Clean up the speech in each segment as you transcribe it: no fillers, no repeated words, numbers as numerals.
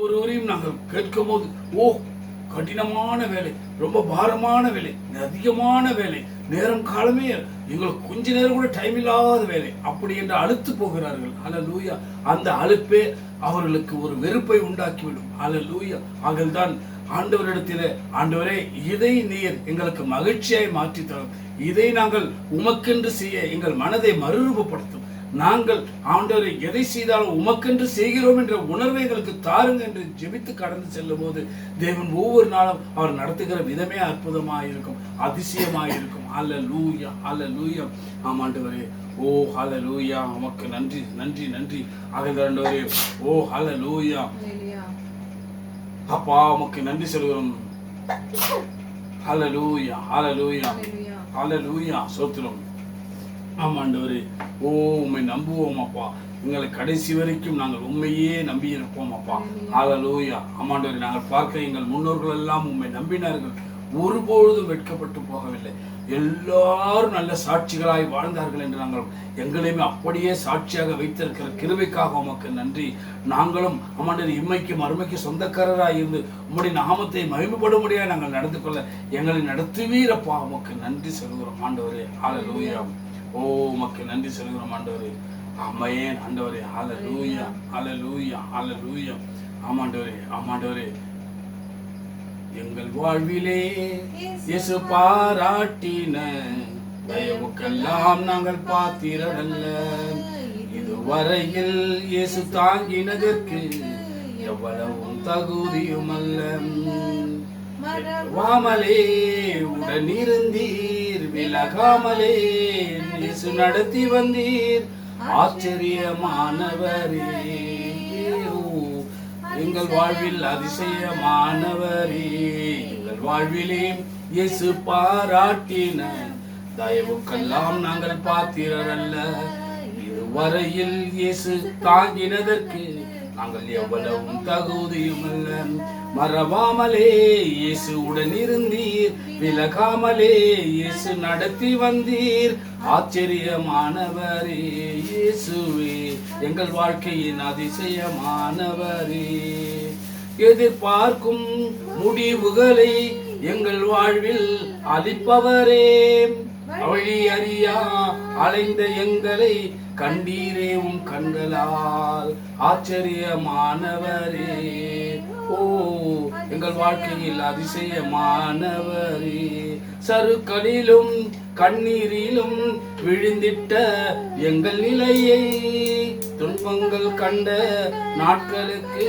ஒருவரையும் நாங்கள் கேட்கும் போது, ஓ கடினமான வேலை, ரொம்ப பாரமான வேலை, அதிகமான வேலை, நேரம் காலமே எங்களுக்கு கொஞ்ச நேரம் கூட டைம் இல்லாத வேலை, அப்படி என்று அழுத்து போகிறார்கள். ஹல்லேலூயா. அந்த அலுப்பே அவர்களுக்கு ஒரு வெறுப்பை உண்டாக்கிவிடும். ஹல்லேலூயா. ஆகல்தான் ஆண்டவரிடத்திலே, ஆண்டவரே இதை நீர் எங்களுக்கு மகிழ்ச்சியாய் மாற்றி தரும், இதை நாங்கள் உமக்கென்று செய்ய எங்கள் மனதை மறுரூபப்படுத்தும், நாங்கள் ஆண்டவரை எதை செய்தாலும் உமக்கென்று செய்கிறோம் என்ற உணர்வை எங்களுக்கு தாருங்க என்று ஜெபித்து கடந்து செல்லும் போது தேவன் ஒவ்வொரு நாளும் அவர் நடத்துகிற விதமே அற்புதமாயிருக்கும், அதிசயமாயிருக்கும். ஹல்லேலூயா, ஹல்லேலூயா. ஆமாண்டவரே, ஓ ஹல்லேலூயா, உமக்கு நன்றி நன்றி நன்றி. ஆண்டவரே, ஓ ஹல்லேலூயா, அப்பா உமக்கு நன்றி சொல்கிறோம். ஹல்லேலூயா, ஹல்லேலூயா, ஹல்லேலூயா. ஸ்தோத்திரம். ஆமாண்டவரே, ஓ உம்மை நம்புவோம் அப்பா, எங்களை கடைசி வரைக்கும் நாங்கள் உண்மையே நம்பி இருப்போம் அப்பா. ஹல்லேலூயா. ஆமாண்டவரே, நாங்கள் பார்க்க எங்கள் முன்னோர்கள் எல்லாம் உம்மை நம்பினார்கள், ஒருபொழுதும் வெட்கப்பட்டு போகவில்லை, எல்லாரும் நல்ல சாட்சிகளாய் வாழ்ந்தார்கள் என்று நாங்கள் எங்களையுமே அப்படியே சாட்சியாக வைத்திருக்கிற கிருபைக்காக உமக்கு நன்றி. நாங்களும் ஆமாண்டவரே இம்மைக்கும் அருமைக்கு சொந்தக்காரராய் இருந்து உம்முடைய நாமத்தை மகிமைப்படும்படியாக நாங்கள் நடந்து கொள்ள எங்களை நடத்துவீரப்பா, உமக்கு நன்றி சொல்கிறோம் ஆண்டவரே. ஹல்லேலூயா. ஓ உமக்கு நன்றி சொல்கிறோம் ஆண்டவரே. ஆமென் ஆண்டவரே. ஹல்லேலூயா, ஹல்லேலூயா, ஹல்லேலூயா. ஆமாண்டவரே, ஆமாண்டவரே, எங்கள் வாழ்விலே இயேசு பாராட்டின தயவுக்கெல்லாம் நாங்கள் பாத்திரரல்ல, இதுவரையில் இயேசு தாங்கினதற்கு எவ்வளவும் தகுதியும் அல்ல. வாமலே உடனிருந்தீர், விலகாமலே இயேசு நடத்தி வந்தீர், ஆச்சரியமானவரே, எங்கள் வாழ்வில் அதிசயமானவரே, எங்கள் வாழ்விலே இயேசு பாராட்டின தயவுக்கெல்லாம் நாங்கள் பாத்திரரல்ல, இதுவரையில் இயேசு தாங்கினதற்கு நாங்கள் எவ்வளவும் தகுதியும் அல்ல. மறவாமலே இயேசு உடன் இருந்தீர், விலகாமலே இயேசு நடத்தி வந்தீர், ஆச்சரியமானவரே இயேசுவே, எங்கள் வாழ்க்கையின் அதிசயமானவரே. எதிர்பார்க்கும் முடிவுகளை எங்கள் வாழ்வில் அளிப்பவரே, வழி அறியா அலைந்த எங்களை கண்டீரே உம் கண்களால், ஆச்சரியமானவரே, ஓ எங்கள் வாழ்க்கையில் அதிசயமானவரே. சறுக்களிலும் கண்ணீரிலும் விழுந்திட்ட எங்கள் நிலையை துன்பங்கள் கண்ட நாட்களுக்கு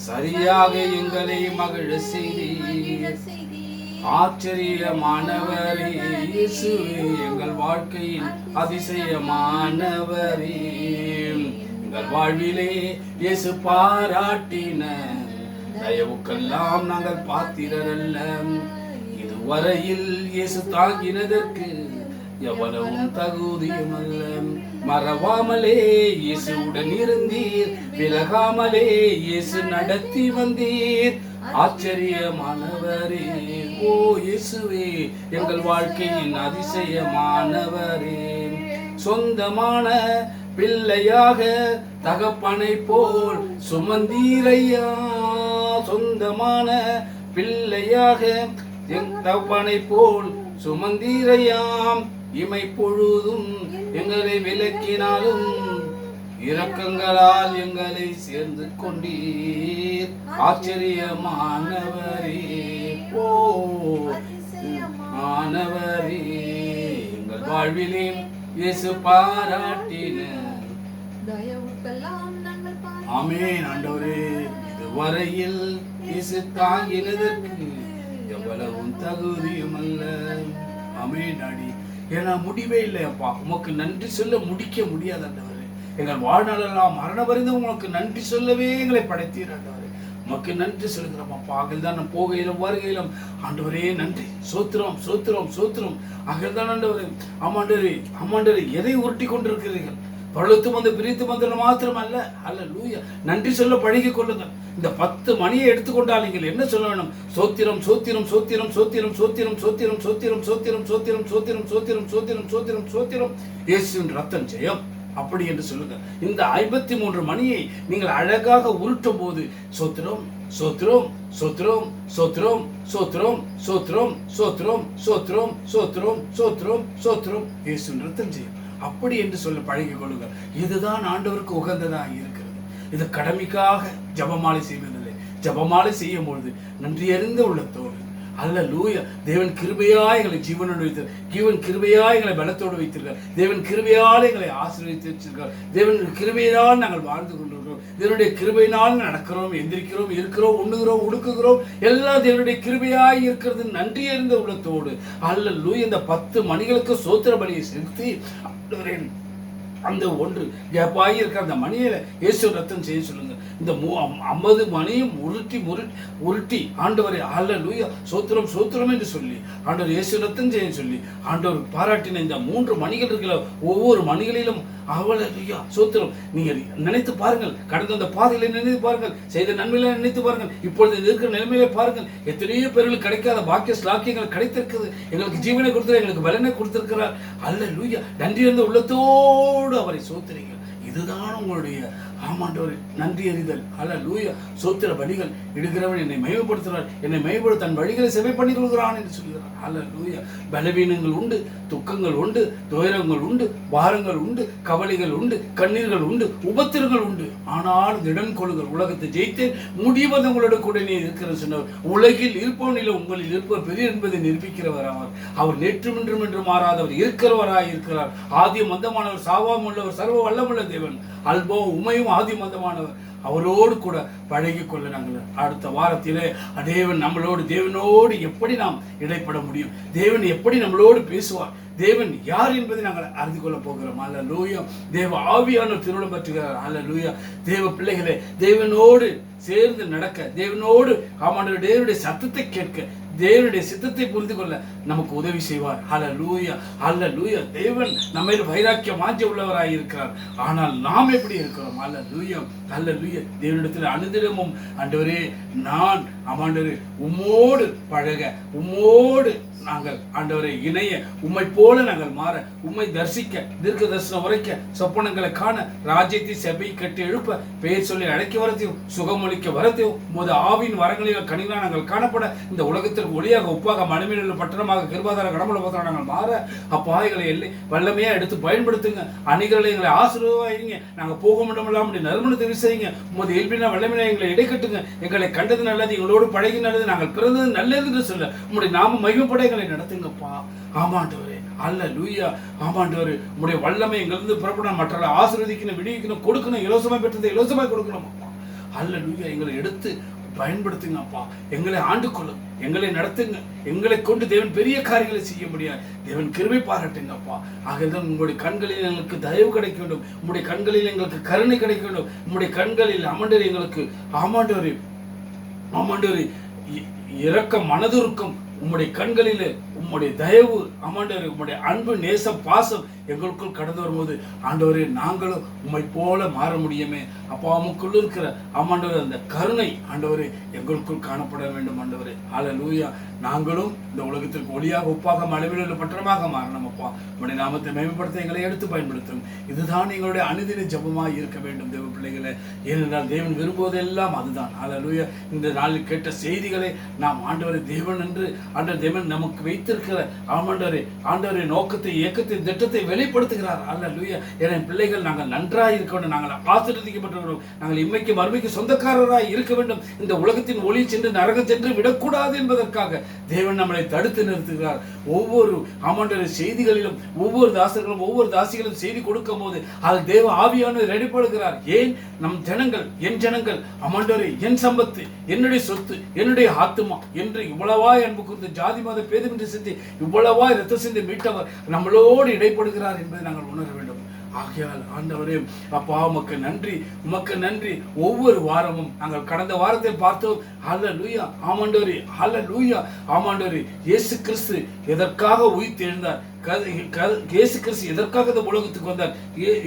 சரியாக எங்களை மகிழ செய்தீர், ஆச்சரியமானவரே இயேசுவே, எங்கள் வாழ்க்கையின் அதிசயமானவரே. எங்கள் வாழ்விலே இயேசு பாராட்டின தயவுக்கெல்லாம் நாங்கள் பாத்திரரல்ல, இதுவரையில் இயேசு தாங்கினதற்கு எவ்வளவும் தகுதியும் அல்ல. மறவாமலே இயேசு உடன் இருந்தீர், விலகாமலே இயேசு நடத்தி வந்தீர், ஆச்சரியமானவரே, ஓ இயேசுவே, எங்கள் வாழ்க்கையின் அதிசயமானவரே. சொந்தமான பிள்ளையாக தகப்பனை போல் சுமந்தீரையா, சொந்தமான பிள்ளையாக தகப்பனை போல் சுமந்தீரையாம், இமை பொழுதும் எங்களை விலக்கினாலும் இரக்கங்களால் எங்களை சேர்ந்து கொண்டீர், ஆச்சரியமானவரே, ஓ மாணவரே, எங்கள் வாழ்விலே இயேசு பாராட்டின தயவுக்கெல்லாம் நாங்கள் பாராட்டினோம். ஆமென் ஆண்டவரே, இதுவரையில் இயேசு தாங்கினதற்கு எவ்வளவும் தகுதியும் அல்ல. ஆமென் டாடி. ஏன்னா முடிவே இல்லையப்பா, உமக்கு நன்றி சொல்ல முடிக்க முடியாது ஆண்டவரே. எங்கள் வாழ்நாளெல்லாம் மரண வரைந்தும் உனக்கு நன்றி சொல்லவே எங்களை படைத்தீர் ஆண்டவரே. உமக்கு நன்றி சொல்லுகிறோம் அப்பா. ஆகில் தான் நம் போகையிலும் வருகையிலும் ஆண்டவரே நன்றி, சோத்திரம் சோத்திரம் சோத்திரம். ஆகில் தான் ஆண்டவரே, ஆமாண்டவரே ஆமாண்டவரே, எதை உருட்டி கொண்டிருக்கிறீர்கள்? பழுத்து வந்து பிரித்து வந்தது மாத்திரம் அல்ல. ஹல்லேலூயா. நன்றி சொல்ல பழகி கொள்ளுங்கள். இந்த 10 மணியை எடுத்துக்கொண்டால் நீங்கள் என்ன சொல்ல வேணும்? சோத்திரம் சோத்திரம் சோத்திரம் சோத்திரம் சோத்திரம் சோத்திரம் சோத்திரம் சோத்திரம் சோத்திரம் சோத்திரம் சோத்திரம் சோத்திரம் சோத்திரம் சோத்திரம். இயேசுவின் ரத்தம் ஜெயம். அப்படி என்று சொல்லுங்க. இந்த 53 மணியை நீங்கள் அழகாக உருட்டும் போது சோத்திரம் சோத்திரம் சோத்திரம் சோத்திரம் சோத்திரம் சோத்திரம் சோத்திரம் சோத்திரம் சோத்திரம் சோத்திரம் சோத்திரம் இயேசு நிறுத்தம் செய்யும். அப்படி என்று சொல்ல பழகிக் கொள்ளுங்கள். இதுதான் ஆண்டவருக்கு உகந்ததாக இருக்கிறது. இது கடமைக்காக ஜபமாலை செய்வதில்லை. ஜபமாலை செய்யும் பொழுது நன்றி அறிந்த உள்ளத்தோடு அல்லேலூயா தேவன் கிருபையாய் எங்களை ஜீவனோடு வைத்தார். தேவன் கிருபையாய் எங்களை பலத்தோடு வைத்திருக்கார். தேவன் கிருபையால் எங்களை ஆசீர்வதித்து வச்சிருக்கார். தேவன் கிருபையினால் நாங்கள் வாழ்ந்து கொண்டிருக்கிறோம். தேவனுடைய கிருபையினால் நடக்கிறோம், எந்திரிக்கிறோம், இருக்கிறோம், உண்ணுகிறோம், உடுக்குகிறோம். எல்லாம் தேவனுடைய கிருபையாய் இருக்கிறது. நன்றி அறிந்த உள்ளத்தோடு அல்லேலூயா இந்த 10 மணிகளுக்கு சோத்திர பலியை செலுத்தி அந்த ஒன்று கேப்பாகி இருக்கிற அந்த மணியில இயேசு ரத்தம் செய்ய சொல்லுங்க. இந்த 50 மணியும் உருட்டி ஆண்டவரை அல்லேலூயா சோத்திரம் சோத்திரம் என்று சொல்லி ஆண்டவர் இயேசு ரத்தம் செய்ய சொல்லி ஆண்டவர் பாராட்டின இந்த 3 மணிகள் இருக்கிற ஒவ்வொரு மணிகளிலும் அல்லேலூயா சோத்திரம். நீங்க நினைத்து பாருங்கள், கடந்த அந்த பாதைகளை நினைத்து பாருங்கள், செய்த நன்மைகளை நினைத்து பாருங்கள், இப்பொழுது இருக்கிற நிலைமையில பாருங்கள். எத்தனையோ பேர்களுக்கு கிடைக்காத பாக்கிய ஸ்லாக்கியங்கள் கிடைத்திருக்குது. எங்களுக்கு ஜீவனை கொடுத்திருக்கிறார், எங்களுக்கு பலனை கொடுத்திருக்கிறார். அல்லேலூயா நன்றி இருந்த உள்ளத்தோடு அவரை சோத்திரீங்க. இதுதான் உங்களுடைய ஆமாண்டவர் நன்றி அறிதல். அல்லேலூயா சோத்திர பலிகள் இடுகிறவன் என்னை மகிமைப்படுத்துகிறார், என்னை மகிமைப்படுத்த தன் வழிகளை செவை பண்ணி கொள்கிறான் என்று சொல்கிறார். அல்லேலூயா பலவீனங்கள் உண்டு, துக்கங்கள் உண்டு, துயரங்கள் உண்டு, பாரங்கள் உண்டு, கவலைகள் உண்டு, கண்ணீர்கள் உண்டு, உபத்திரங்கள் உண்டு. ஆனால் திடன் கொள்ளுங்கள், உலகத்தை ஜெயித்தேன், முடிவது உங்களோட கூட நீ இருக்கிற சொன்னவர். உலகில் இருப்பவனில் உங்களில் இருப்பவர் பெரிய என்பதை நிரூபிக்கிறவர் அவர். அவர் நேற்றும் இன்றும் என்று மாறாதவர், இருக்கிறவராய் இருக்கிறார். ஆதி மந்தமானவர், சாவாம் உள்ளவர், சர்வ வல்லமுள்ள தேவன், அல்போ உமையும் ஆதி மந்தமானவர். அவரோடு கூட பழகி கொள்ள நாங்கள் அடுத்த வாரத்திலே தேவனோடு எப்படி நாம் இடைப்பட முடியும், தேவன் எப்படி நம்மளோடு பேசுவார், தேவன் யார் என்பதை நாங்கள் அறிந்து கொள்ள போகிறோம். அல்லேலூயா தேவ ஆவியான திருவிழம் பற்றுகிறார். அல்லேலூயா தேவ பிள்ளைகளே தேவனோடு சேர்ந்து நடக்க, தேவனோடு தேவனுடைய சத்தத்தை கேட்க, தேவனுடைய சித்தத்தை புரிந்து கொள்ள நமக்கு உதவி செய்வார். அல்லேலூயா அல்லேலூயா தேவன் நம்ம வைராக்கியம் மாற்றி உள்ளவராய் இருக்கிறார். ஆனால் நாம் எப்படி இருக்கிறோம்? அல்லேலூயா அல்லேலூயா தேவனிடத்தில் அனுதினமும் ஆண்டவரே நான் ஆண்டவரே உம்மோடு பழக, உம்மோடு நாங்கள் ஆண்டவரை இணைய, உம்மை போல நாங்கள் மாற, உம்மை தரிசிக்க, தீர்க்க தரிசனம் உரைக்க, சொப்பனங்களை காண, ராஜ்யத்தை சபை கட்டி எழுப்ப, பெயர் சொல்லி அழைக்க வரத்தையும் சுகமொழிக்க வரத்தையும் உமது ஆவின் வரங்களில் கனிகளாக நாங்கள் காணப்பட, இந்த உலகத்திற்கு ஒளியாக உப்பாக மணிமேல் பட்டணமாக கிருபாதார கடவுள பத்திரம் நாங்கள் மாற, அப்பாய்களை எல்லை வல்லமையா எடுத்து பயன்படுத்துங்க. அணிகளை எங்களை ஆசீர்வாதீங்க. நாங்கள் போக முடியலாம் நறுமணத்தை விசாரிங்க. உமது இயல்பினா வல்லமையா எங்களை இடைக்கட்டுங்க. எங்களை கண்டது நல்லது, எங்களோடு பழகி நல்லது, நாங்கள் பிறந்தது நல்லது என்று சொல்ல உங்களுடைய நாம மகிமைப்பட நடத்துங்கப்பா. ஆமாண்டவரே அல்லேலூயா ஆமாண்டவரே உங்களுடைய வல்லமை எங்கிருந்து புறப்படணும், மற்றவர்களை ஆசீர்வதிக்கணும், விடுவிக்கணும், கொடுக்கணும், இலவசமாய் பெற்றதை இலவசமாய் கொடுக்கணும் அப்பா. அல்லேலூயா எங்களை எடுத்து பயன்படுத்துங்க அப்பா. எங்களை ஆண்டு கொள்ளும், எங்களை நடத்துங்க. எங்களை கொண்டு தேவன் பெரிய காரியங்களை செய்ய முடியாது. தேவன் கிருபை பாராட்டுங்க அப்பா. ஆகதான் உங்களுடைய கண்களில் எங்களுக்கு தயவு கிடைக்க வேண்டும், உங்களுடைய கண்களில் எங்களுக்கு கருணை கிடைக்க வேண்டும், உங்களுடைய கண்களில் ஆமாண்டவரே எங்களுக்கு ஆமாண்டவரே இரக்க மனதுருக்கம், உம்முடைய கண்களிலே உம்முடைய தயவு ஆமாண்டவரே, உம்முடைய அன்பு நேசம் பாசம் எங்களுக்குள் கடந்து வரும்போது ஆண்டவரே நாங்களும் உம்மை போல மாற முடியுமே அப்பா. அம்முக்குள்ள இருக்கிற ஆமாண்டவரே அந்த கருணை ஆண்டவரே எங்களுக்குள் காணப்பட வேண்டும் ஆண்டவரே. அல்லேலூயா நாங்களும் இந்த உலகத்திற்கு ஒளியாக உப்பாக மலைவில் பட்டணமாக மாறணும் அப்பா. உம்முடைய நாமத்தை மேம்படுத்த எங்களை எடுத்து பயன்படுத்தும். இதுதான் எங்களுடைய அனுதின ஜபமாக இருக்க வேண்டும் தேவ பிள்ளைகளை. ஏனென்றால் தேவன் விரும்புவதெல்லாம் அதுதான். அல்லேலூயா இந்த நாளில் கேட்ட செய்திகளை நாம் ஆண்டவரை தேவன் என்று ஆண்டவர் தேவன் நமக்கு வைத்திருக்கிற ஆண்டவரே நோக்கத்தை இயக்கத்தை திட்டத்தை வெளிப்படுத்துகிறார். அல்லேலூயா என் பிள்ளைகள் நாங்கள் நன்றாக இருக்க வேண்டும், நாங்கள் ஆசீர்வதிக்கப்பட்டிருக்கிறோம், நாங்கள் இம்மைக்கு மறுமைக்கு சொந்தக்காரராய் இருக்க வேண்டும், இந்த உலகத்தின் ஒளி சென்று நரகம் சென்று விடக்கூடாது என்பதற்காக தேவன் நம்மளை தடுத்து நிறுத்துகிறார். ஒவ்வொரு ஆமாண்டவரே செய்திகளிலும் ஒவ்வொரு தாசர்களும் ஒவ்வொரு தாசிகளும் செய்தி கொடுக்கும் போது அது தேவ ஆவியானவர் ரெடிப்படுகிறார். ஏன் நம் ஜனங்கள் என் ஜனங்கள் ஆமாண்டவரே என் சம்பத்து என்னுடைய சொத்து என்னுடைய ஆத்துமா என்று இவ்வளவாய் அன்பு கூர்ந்து ஜாதி மத பேதமின்றி சிந்தி இவ்வளவாய் ரத்த சிந்தி மீட்டவர் நம்மளோடு இடைப்படுகிறார் என்பதை நாங்கள் உணர வேண்டும். ஆகையால் ஆண்டவரே அப்பா உமக்கு நன்றி, உமக்கு நன்றி. ஒவ்வொரு வாரமும் நாங்கள் கடந்த வாரத்தில் பார்த்தோம். அல்லேலூயா ஆமாண்டவரே அல்லேலூயா ஆமாண்டவரே இயேசு கிறிஸ்து எதற்காக உயிர்த்தெழுந்தார், இயேசு கிறிஸ்து எதற்காக இந்த உலகத்துக்கு வந்தார்,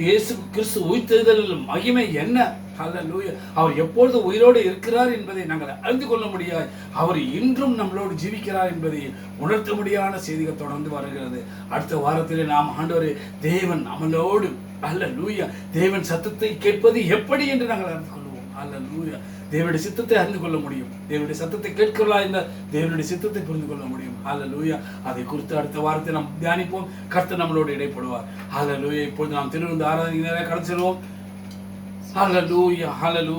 இயேசு கிறிஸ்து உயிர்த்தெழுதலின் மகிமை என்ன? அல்லேலூயா அவர் எப்பொழுது உயிரோடு இருக்கிறார் என்பதை நாங்கள் அறிந்து கொள்ள முடியாது. அவர் இன்றும் நம்மளோடு ஜீவிக்கிறார் என்பதை உணர்த்த முடியாத செய்திகள் தொடர்ந்து வருகிறது. அடுத்த வாரத்திலே நாம் ஆண்டவரே தேவன் நம்மளோடு அல்லேலூயா. தேவன் சத்தத்தை கேட்பது எப்படி என்று நாங்கள் அறிந்து கொள்வோம். அல்லேலூயா. தேவனுடைய சித்தத்தை அறிந்து கொள்ள முடியும். தேவனுடைய சத்தத்தை கேட்கிறா இந்த தேவனுடைய சித்தத்தை புரிந்து கொள்ள முடியும். அல்லேலூயா. அதை குறித்து அடுத்த வாரத்தை நாம் தியானிப்போம். கர்த்தர் நம்மளோடு இடைப்படுவார். அல்லேலூயா. இப்பொழுது நாம் திருவிழா ஆராதனை கடந்து செல்வோம். அல்லேலூயா. அல்லேலூயா.